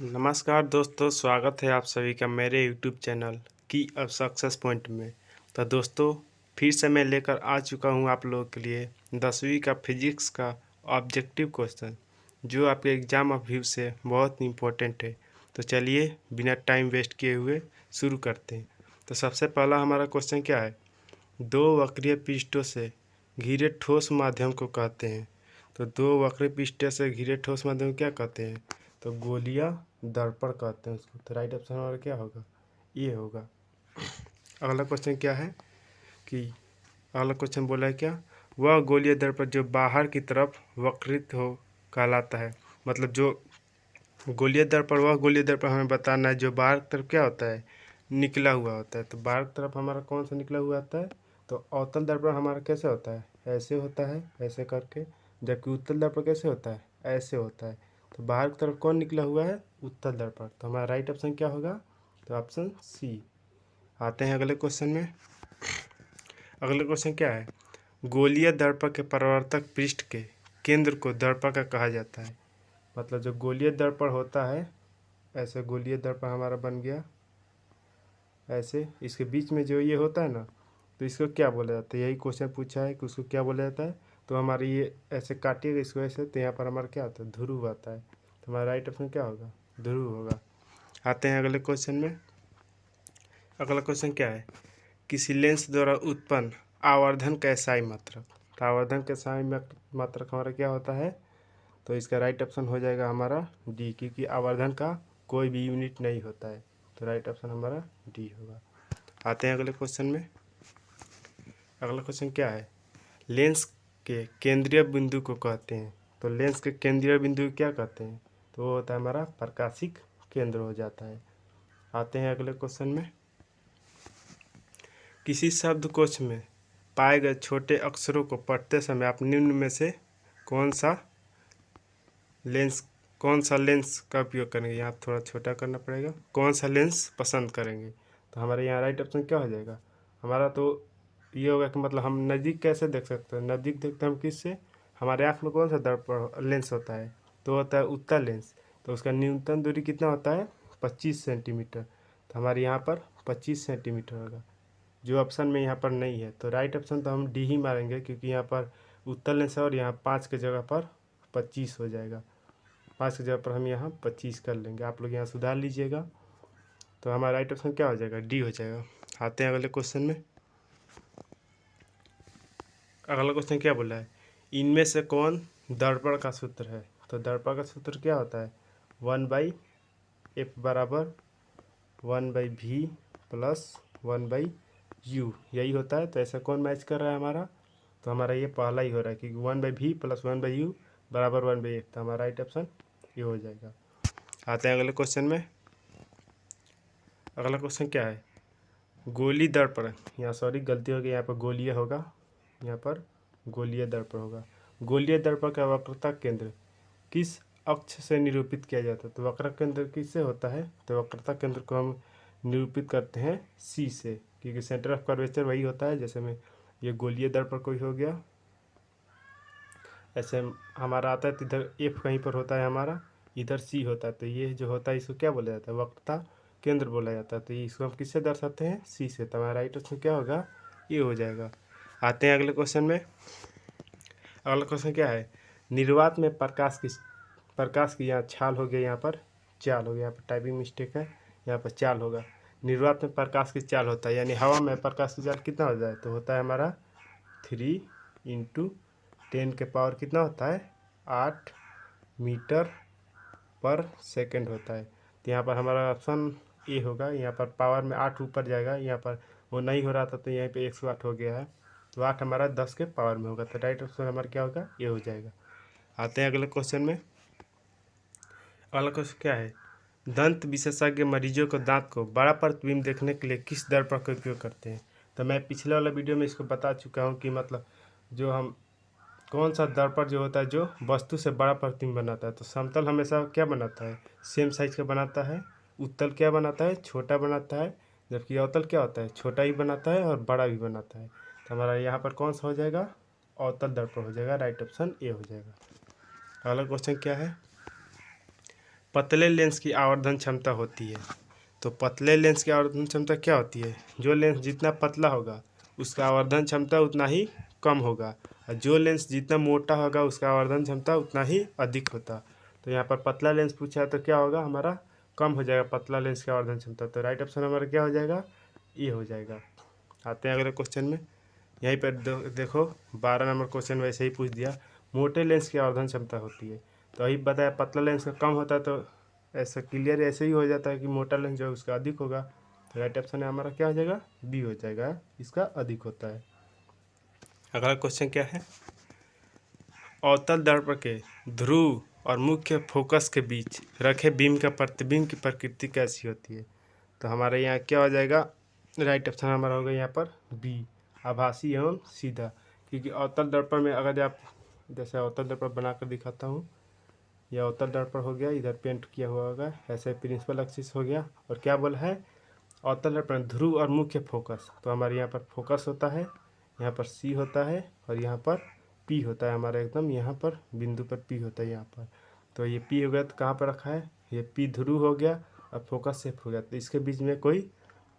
नमस्कार दोस्तों, स्वागत है आप सभी का मेरे YouTube चैनल की अब सक्सेस पॉइंट में। तो दोस्तों, फिर से मैं लेकर आ चुका हूं आप लोगों के लिए 10वीं का फिजिक्स का ऑब्जेक्टिव क्वेश्चन, जो आपके एग्ज़ाम ऑफ व्यू से बहुत इम्पोर्टेंट है। तो चलिए बिना टाइम वेस्ट किए हुए शुरू करते हैं। तो सबसे पहला हमारा क्वेश्चन क्या है? दो वक्रीय पृष्ठों से घिरे ठोस माध्यम को कहते हैं। तो दो वक्रीय पृष्ठों से घिरे ठोस माध्यम को क्या कहते हैं? तो गोलीय दर्पण कहते हैं उसको। तो राइट ऑप्शन हमारा क्या होगा? ये होगा। अगला क्वेश्चन क्या है कि अगला क्वेश्चन बोला है क्या? वह गोलीय दर्पण जो बाहर की तरफ वक्रित हो कहलाता है। मतलब जो गोलीय दर्पण, वह गोलीय दर्पण हमें बताना है जो बाहर की तरफ क्या होता है? निकला हुआ होता है। तो बाहर की तरफ हमारा कौन सा निकला हुआ आता है? तो अवतल दर्पण हमारा कैसे होता है? ऐसे होता है, ऐसे करके। जबकि उत्तल दर्पण कैसे होता है? ऐसे होता है। तो बाहर की तरफ कौन निकला हुआ है? उत्तल दर्पण। तो हमारा राइट ऑप्शन क्या होगा? तो ऑप्शन सी। आते हैं अगले क्वेश्चन में। अगले क्वेश्चन क्या है? गोलीय दर्पण के परावर्तक पृष्ठ के केंद्र को दर्पण का कहा जाता है। मतलब जो गोलीय दर्पण होता है, ऐसे गोलीय दर्पण हमारा बन गया ऐसे, इसके बीच में जो ये होता है ना, तो इसको क्या बोला जाता है? यही क्वेश्चन पूछा है कि उसको क्या बोला जाता है। तो हमारे ये ऐसे काटिएगा इसको ऐसे, तो यहाँ पर हमारा क्या आता है? ध्रुव आता है। तो हमारा राइट ऑप्शन क्या होगा? ध्रुव होगा। आते हैं अगले क्वेश्चन में। अगला क्वेश्चन क्या है? किसी लेंस द्वारा उत्पन्न आवर्धन का एसआई मात्रक। तो आवर्धन का एसआई मात्रक हमारा क्या होता है? तो इसका राइट ऑप्शन हो जाएगा हमारा डी, क्योंकि आवर्धन का कोई भी यूनिट नहीं होता है। तो राइट ऑप्शन हमारा डी होगा। आते हैं अगले क्वेश्चन में। अगला क्वेश्चन क्या है? लेंस के केंद्रीय बिंदु को कहते हैं। तो लेंस के केंद्रीय बिंदु क्या कहते हैं? तो वो होता है हमारा प्रकाशिक केंद्र हो जाता है। आते हैं अगले क्वेश्चन में। किसी शब्दकोश में पाए गए छोटे अक्षरों को पढ़ते समय आप निम्न में से कौन सा लेंस का उपयोग करेंगे? यहाँ थोड़ा छोटा करना पड़ेगा। कौन सा लेंस पसंद करेंगे? तो हमारे यहाँ राइट ऑप्शन क्या हो जाएगा? हमारा तो ये होगा कि मतलब हम नज़दीक कैसे देख सकते हैं? नज़दीक देखते हैं हम किससे? हमारे आँख में कौन सा दर्पण लेंस होता है? तो होता है उत्तल लेंस। तो उसका न्यूनतम दूरी कितना होता है? 25 सेंटीमीटर। तो हमारे यहाँ पर 25 सेंटीमीटर होगा, जो ऑप्शन में यहाँ पर नहीं है। तो राइट ऑप्शन तो हम डी ही मारेंगे, क्योंकि यहाँ पर उत्तल लेंस है और यहाँ 5 के जगह पर 25 हो जाएगा। 5 की जगह पर हम यहाँ 25 कर लेंगे। आप लोग यहाँ सुधार लीजिएगा। तो हमारा राइट ऑप्शन क्या हो जाएगा? डी हो जाएगा। आते हैं अगले क्वेश्चन में। अगला क्वेश्चन क्या बोला है? इनमें से कौन दर्पण का सूत्र है? तो दर्पण का सूत्र क्या होता है? 1/f बराबर 1/v प्लस 1/u, यही होता है। तो ऐसा कौन मैच कर रहा है हमारा? तो हमारा ये पहला ही हो रहा है, क्योंकि 1/v प्लस 1/u बराबर 1/f। तो हमारा राइट ऑप्शन ये हो जाएगा। आते हैं अगले क्वेश्चन में। अगला क्वेश्चन क्या है? गोली दर्पण, यहाँ सॉरी गलती हो गई, यहाँ पर गोलीय होगा, यहाँ पर गोलीय दर्पण होगा। गोलीय दर्पण का वक्रता केंद्र किस अक्ष से निरूपित किया जाता है? तो वक्र केंद्र किससे होता है? तो वक्रता केंद्र को हम निरूपित करते हैं सी से, क्योंकि सेंटर ऑफ कर्वेचर वही होता है। जैसे में ये गोलीय दर्पण कोई हो गया, ऐसे हमारा आता है तो इधर एफ कहीं पर होता है हमारा, इधर सी होता है। तो ये जो होता है इसको क्या बोला जाता है? वक्रता केंद्र बोला जाता है। तो ये इसको हम किससे दर्शाते हैं? सी से। तो हमारा राइट ऑप्शन क्या होगा? ये हो जाएगा। आते हैं अगले क्वेश्चन में। अगला क्वेश्चन क्या है? निर्वात में प्रकाश की यहाँ छाल हो गया, यहाँ पर चाल हो गया, यहाँ पर टाइपिंग मिस्टेक है, यहाँ पर चाल होगा। निर्वात में प्रकाश की चाल होता है, यानी हवा में प्रकाश की चाल कितना हो जाए? तो होता है हमारा 3 × 10⁻⁷ कितना होता है? 8 मीटर पर सेकंड होता है। तो यहाँ पर हमारा ऑप्शन ए होगा। यहाँ पर पावर में 8 ऊपर जाएगा, यहाँ पर वो नहीं हो रहा था तो यहाँ पे 108 हो गया है। तो 8 हमारा 10 के पावर में होगा। तो राइट ऑप्शन हमारा क्या होगा? ये हो जाएगा। आते हैं अगले क्वेश्चन में। अगला क्वेश्चन क्या है? दंत विशेषज्ञ मरीजों को दांत को बड़ा प्रतिबिंब देखने के लिए किस दर्पण का उपयोग करते हैं? तो मैं पिछले वाला वीडियो में इसको बता चुका हूँ कि मतलब जो हम कौन सा दर्पण जो होता है जो वस्तु से बड़ा प्रतिबिंब बनाता है। तो समतल हमेशा क्या बनाता है? सेम साइज का बनाता है। उत्तल क्या बनाता है? छोटा बनाता है। जबकि अवतल क्या होता है? छोटा ही बनाता है और बड़ा भी बनाता है। तो हमारा यहाँ पर कौन सा हो जाएगा? अवतल दर्पण हो जाएगा। राइट ऑप्शन ए हो जाएगा। अगला क्वेश्चन क्या है? पतले लेंस की आवर्धन क्षमता होती है। तो पतले लेंस की आवर्धन क्षमता क्या होती है? जो लेंस जितना पतला होगा उसका आवर्धन क्षमता उतना ही कम होगा, और जो लेंस जितना मोटा होगा उसका आवर्धन क्षमता उतना ही अधिक होता। तो यहाँ पर पतला लेंस पूछा है तो क्या होगा, हमारा कम हो जाएगा पतला लेंस की आवर्धन क्षमता। तो राइट ऑप्शन हमारा क्या हो जाएगा, ये हो जाएगा। आते हैं अगले क्वेश्चन में। यहीं पर देखो 12 नंबर क्वेश्चन वैसे ही पूछ दिया, मोटे लेंस की आवर्धन क्षमता होती है। तो अभी बताया पतला लेंस का कम होता है, तो ऐसा क्लियर ऐसे ही हो जाता है कि मोटा लेंस जो है उसका अधिक होगा। तो राइट ऑप्शन है हमारा क्या हो जाएगा, बी हो जाएगा, इसका अधिक होता है। अगला क्वेश्चन क्या है, अवतल दर्पण के ध्रुव और मुख्य फोकस के बीच रखे बीम का प्रतिबिंब की प्रकृति कैसी होती है? तो हमारे यहाँ क्या हो जाएगा, राइट ऑप्शन हमारा होगा यहाँ पर बी, आभासी एवं सीधा। क्योंकि अवतल दर्पण में अगर आप जैसे अवतल दर्पण बनाकर दिखाता हूँ, यह अवतल दर्पण हो गया, इधर पेंट किया हुआ होगा, ऐसे प्रिंसिपल एक्सिस हो गया, और क्या बोला है अवतल दर्पण ध्रुव और मुख्य फोकस। तो हमारे यहाँ पर फोकस होता है, यहाँ पर सी होता है, और यहाँ पर पी होता है हमारा, एकदम यहाँ पर बिंदु पर पी होता है यहाँ पर। तो ये पी हो गया, तो कहाँ पर रखा है, ये पी ध्रुव हो गया और फोकस सेफ हो गया। तो इसके बीच में कोई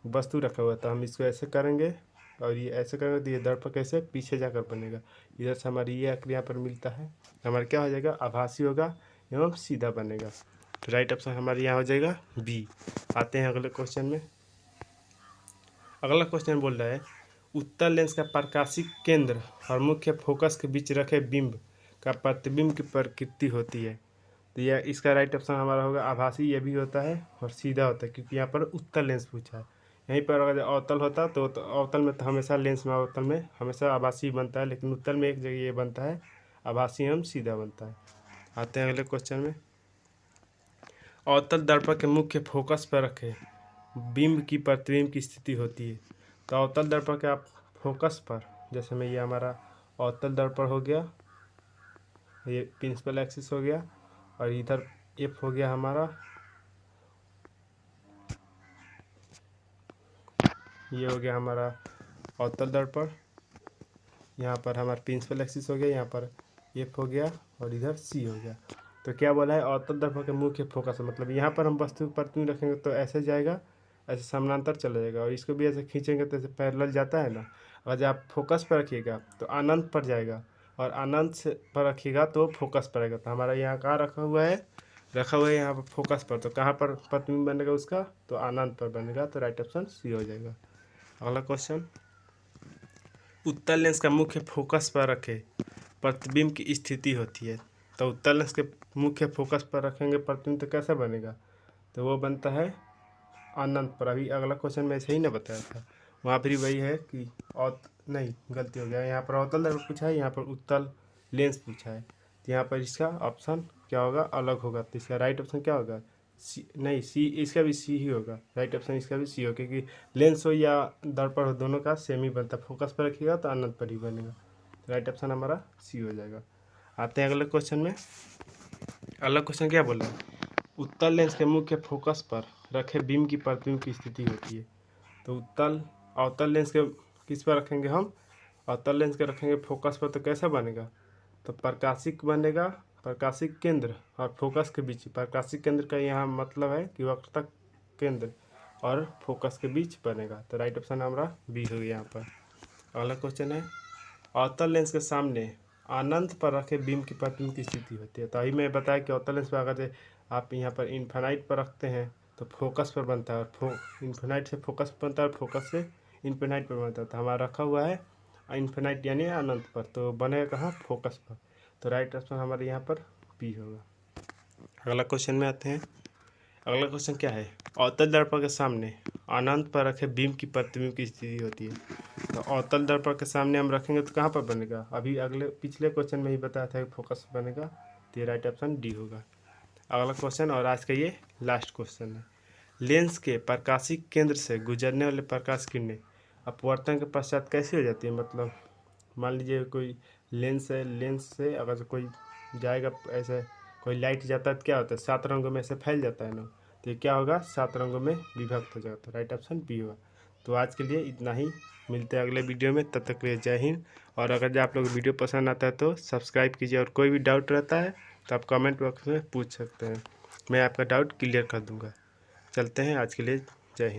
वस्तु रखा हुआ था, हम इसको ऐसे करेंगे और ये ऐसे करेंगे तो ये दर्पण कैसे पीछे जाकर बनेगा, इधर से हमारी ये आकृति यहाँ पर मिलता है, हमारा क्या हो जाएगा, आभासी होगा एवं सीधा बनेगा। तो राइट ऑप्शन हमारे यहाँ हो जाएगा बी। आते हैं अगले क्वेश्चन में। अगला क्वेश्चन बोल रहा है उत्तल लेंस का प्रकाशिक केंद्र और मुख्य फोकस के बीच रखे बिंब का प्रतिबिंब की प्रकृति होती है। तो यह इसका राइट ऑप्शन हमारा होगा आभासी, ये भी होता है और सीधा होता है, क्योंकि यहाँ पर उत्तल लेंस पूछा है। यहीं पर अगर अवतल होता तो अवतल में तो हमेशा लेंस में अवतल में हमेशा आभासी बनता है, लेकिन उत्तल में एक जगह ये बनता है आभासी एवं सीधा बनता है। आते हैं अगले क्वेश्चन में। अवतल दर्पण के मुख्य फोकस पर रखे बिंब की प्रतिबिंब की स्थिति होती है। तो अवतल दर्पण के आप फोकस पर, जैसे में ये हमारा अवतल दर्पण हो गया, ये प्रिंसिपल एक्सिस हो गया, और इधर एफ हो गया हमारा, ये हो गया हमारा अवतल दर्पण, यहाँ पर हमारा प्रिंसिपल एक्सिस हो गया, यहाँ पर एफ हो गया, और इधर सी हो गया। तो क्या बोला है, अवतल दर्पण के मुख्य फोकस, मतलब यहाँ पर हम वस्तु की प्रतिबिंब रखेंगे तो ऐसे जाएगा, ऐसे समानांतर चला जाएगा, और इसको भी ऐसे खींचेंगे तो ऐसे पैरेलल जाता है ना। अगर आप फोकस पर रखिएगा तो अनंत पर जाएगा, और अनंत से पर रखिएगा तो फोकस पर आएगा। तो हमारा यहाँ कहाँ रखा हुआ है यहाँ पर फोकस पर, तो कहाँ पर प्रतिबिंब बनेगा उसका, तो अनंत पर बनेगा। तो राइट ऑप्शन सी हो जाएगा। अगला क्वेश्चन, उत्तल लेंस का मुख्य फोकस पर रखे प्रतिबिंब की स्थिति होती है। तो उत्तल लेंस के मुख्य फोकस पर रखेंगे प्रतिबिंब तो कैसा बनेगा, तो वो बनता है अनंत पर। अभी अगला क्वेश्चन में ऐसे ही ना बताया था, वहाँ पर वही है कि नहीं गलती हो गया, यहाँ पर अवतल दर्पण पूछा है, यहाँ पर उत्तल लेंस पूछा है। तो यहाँ पर इसका ऑप्शन क्या होगा, अलग होगा। तो इसका राइट ऑप्शन क्या होगा, सी, नहीं सी, इसका भी सी ही होगा। राइट ऑप्शन इसका भी सी होगा, क्योंकि लेंस हो या दर्पण हो दोनों का सेम ही बनता है, फोकस पर रखिएगा तो अनंत पर ही बनेगा। तो राइट ऑप्शन हमारा सी हो जाएगा। आते हैं अगले क्वेश्चन में। अगला क्वेश्चन क्या बोल रहा है, उत्तल लेंस के मुख्य फोकस पर रखे बीम की प्रतिबिंब की स्थिति होती है। तो अवतल लेंस के किस पर रखेंगे हम, अवतल लेंस के रखेंगे फोकस पर, तो कैसा बनेगा, तो प्रकाशिक बनेगा, प्रकाशिक केंद्र और फोकस के बीच। प्रकाशिक केंद्र का यहाँ मतलब है कि वक्रता केंद्र और फोकस के बीच बनेगा। तो राइट ऑप्शन हमारा बी हो गया यहाँ पर। अगला क्वेश्चन है, अवतल लेंस के सामने अनंत पर रखे बीम की प्रतिबिंब की स्थिति होती है। तो अभी मैं बताया कि अवतल लेंस पर अगर आप यहाँ पर इन्फिनाइट पर रखते हैं तो फोकस पर बनता है, और इन्फिनाइट से फोकस पर बनता है, और फोकस से इन्फिनाइट पर बनता है। तो हमारा रखा हुआ है इन्फिनाइट यानी अनंत पर, तो बनेगा कहाँ, फोकस पर। तो राइट ऑप्शन हमारे यहाँ पर बी होगा। अगला क्वेश्चन में आते हैं। अगला क्वेश्चन क्या है, अवतल दर्पण के सामने अनंत पर रखे बीम की प्रतिबिंब की स्थिति होती है। तो अवतल दर्पण के सामने हम रखेंगे तो कहाँ पर बनेगा, अभी पिछले क्वेश्चन में ही बताया था कि फोकस बनेगा। तो ये राइट ऑप्शन डी होगा। अगला क्वेश्चन और आज का ये लास्ट क्वेश्चन है, लेंस के प्रकाशिक केंद्र से गुजरने वाले प्रकाश किरणें अपवर्तन के पश्चात कैसी हो जाती है। मतलब मान लीजिए कोई लेंस है, लेंस से अगर कोई जाएगा, ऐसे कोई लाइट जाता है तो क्या होता है, 7 रंगों में से फैल जाता है ना। तो ये क्या होगा, 7 रंगों में विभक्त हो जाएगा। तो राइट ऑप्शन बी होगा। तो आज के लिए इतना ही, मिलते हैं अगले वीडियो में, तब तक के लिए जय हिंद। और अगर आप लोग वीडियो पसंद आता है तो सब्सक्राइब कीजिए, और कोई भी डाउट रहता है तो आप कमेंट बॉक्स में पूछ सकते हैं। मैं आपका डाउट क्लियर कर दूँगा। चलते हैं, आज के लिए जय हिंद।